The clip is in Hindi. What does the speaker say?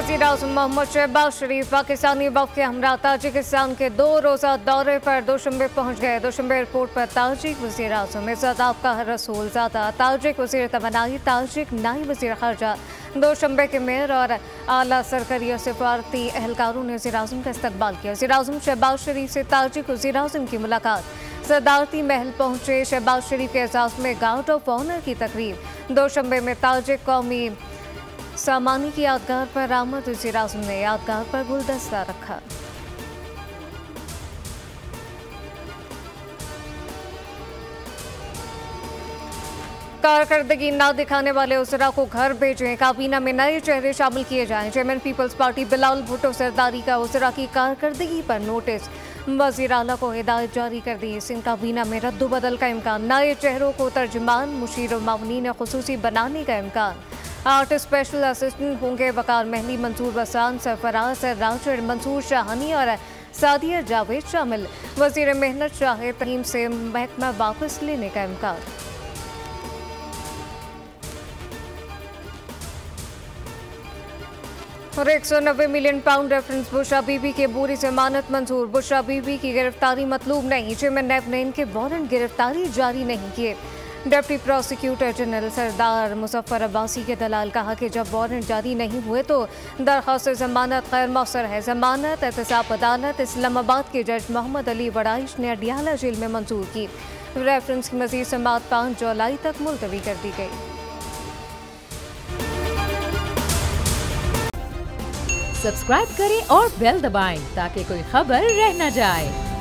वज़ीर-ए-आज़म मोहम्मद शहबाज शरीफ पाकिस्तानी वफ़द के हमरा ताजिकिस्तान के 2 रोज़ा दौरे पर दोशंबे पहुँच गए। दोशंबे एयरपोर्ट पर ताजिक वज़ीर-ए-आज़म इज़्ज़त आपका रसूल ज़ादा, ताजिक वज़ीर तमन्नाई, ताजिक नायब वज़ीर ख़ारजा, दोशंबे के मेयर और आला सरकारी और सिफारती एहलकारों ने वज़ीर-ए-आज़म का इस्तकबाल किया। वज़ीर-ए-आज़म शहबाज शरीफ से ताजिक वज़ीर-ए-आज़म की मुलाकात, सदारती महल पहुँचे। शहबाज शरीफ के एजाज़ में गार्ड ऑफ ऑनर की तकरीब। दोशंबे में ताजिक कौमी सामानी की यादगार पर आमद, वज़ीर-ए-आज़म ने यादगार पर गुलदस्ता रखा। कारकर्दगी न दिखाने वाले उसरा को घर भेजें, काबीना में नए चेहरे शामिल किए जाएं। Chairman Peoples Party Bilawal Bhutto Zardari का उसरा की कारकर्दगी पर नोटिस, वज़ीर आला को हिदायत जारी कर दी। सिंध काबीना में रद्दोबदल का इम्कान, नए चेहरों को तर्जुमान मुशीर और मावनीन खुसूसी बनाने का इम्कान। 8 स्पेशल असिस्टेंट होंगे वकार महली, मंसूर बसान, सरफराज राजर, मंसूर शाहानी और सादिया जावेद शामिल। वज़ीर मेहनत शाहिद तहीम से महकमा वापस लेने का इम्कान। और 190 million pound reference Bushra Bibi के बोरी जमानत मंजूर। बुशरा बीबी की गिरफ्तारी मतलूब नहीं, चेयरमैन नैब ने इनके वारंट गिरफ्तारी जारी नहीं किए। डिप्टी प्रोसिक्यूटर जनरल सरदार मुजफ्फर अब्बासी के दलाल कहा कि जब वारंट जारी नहीं हुए तो दरख्वास्त जमानत गैर मौसर है। जमानत एहतसाब अदालत इस्लामाबाद के जज मोहम्मद अली वड़ाइश ने अडियाला जेल में मंजूर की। रेफरेंस की मजीद समाअत 5 जुलाई तक मुलतवी कर दी गई। सब्सक्राइब करें और बेल दबाएं ताकि कोई खबर रह न जाए।